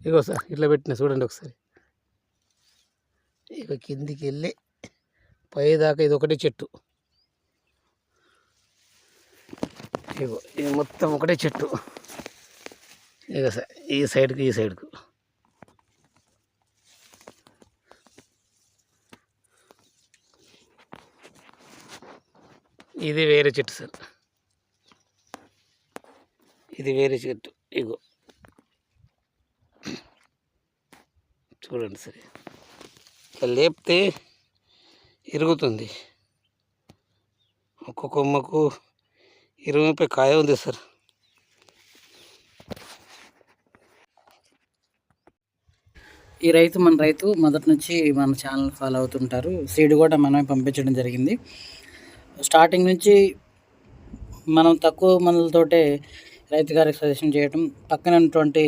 ఇగో sir ఇట్లా పెట్టిన చూడండి ఒకసారి. ఇక కిందికి వెళ్ళి పైదాకా ఇది ఒకటే చెట్టు. ఇగో ఇది మొత్తం ఒకటే చెట్టు. ఇక ఈ సైడ్కి ఈ సైడ్కు ఇది వేరే చెట్టు సార్. ఇది వేరే చెట్టు. ఇగో చూడండి సార్, ఇట్లా లేపితే ఇరుగుతుంది. ఒక్కొక్క కొమ్మకు 20 కాయ ఉంది సార్. ఈ రైతు మన రైతు మొదటి నుంచి మన ఛానల్ ఫాలో అవుతుంటారు. సీడ్ కూడా మనమే పంపించడం జరిగింది. స్టార్టింగ్ నుంచి మనం తక్కువ మందులతోటే రైతు గారికి సజెషన్ చేయటం, పక్కన ఉన్నటువంటి